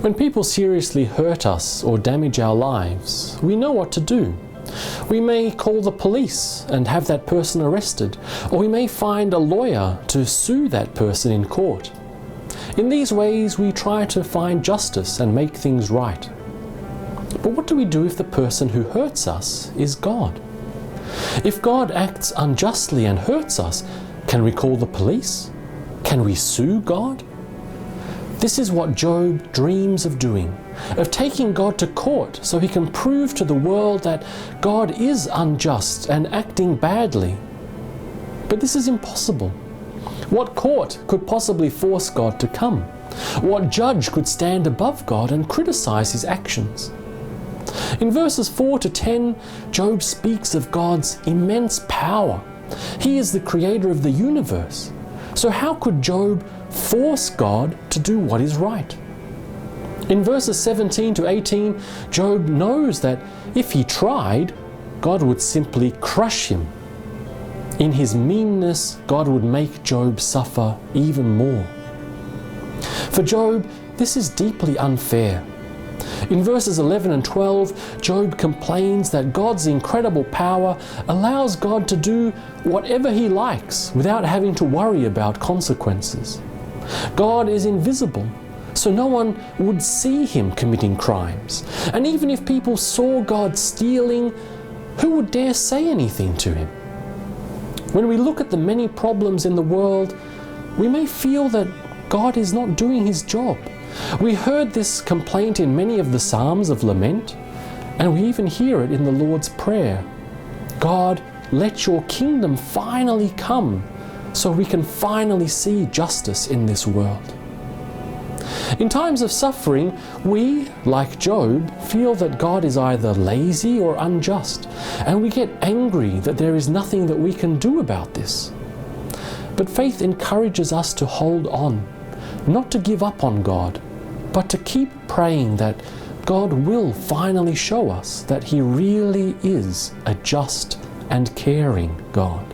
When people seriously hurt us or damage our lives, we know what to do. We may call the police and have that person arrested, or we may find a lawyer to sue that person in court. In these ways, we try to find justice and make things right. But what do we do if the person who hurts us is God? If God acts unjustly and hurts us, can we call the police? Can we sue God? This is what Job dreams of doing, of taking God to court so he can prove to the world that God is unjust and acting badly. But this is impossible. What court could possibly force God to come? What judge could stand above God and criticize his actions? In verses 4 to 10, Job speaks of God's immense power. He is the creator of the universe. So how could Job force God to do what is right? In verses 17 to 18, Job knows that if he tried, God would simply crush him. In his meanness, God would make Job suffer even more. For Job, this is deeply unfair. In verses 11 and 12, Job complains that God's incredible power allows God to do whatever he likes without having to worry about consequences. God is invisible, so no one would see him committing crimes. And even if people saw God stealing, who would dare say anything to him? When we look at the many problems in the world, we may feel that God is not doing his job. We heard this complaint in many of the Psalms of lament, and we even hear it in the Lord's Prayer. God, let your kingdom finally come so we can finally see justice in this world. In times of suffering, we, like Job, feel that God is either lazy or unjust, and we get angry that there is nothing that we can do about this. But faith encourages us to hold on, not to give up on God, but to keep praying that God will finally show us that he really is a just and caring God.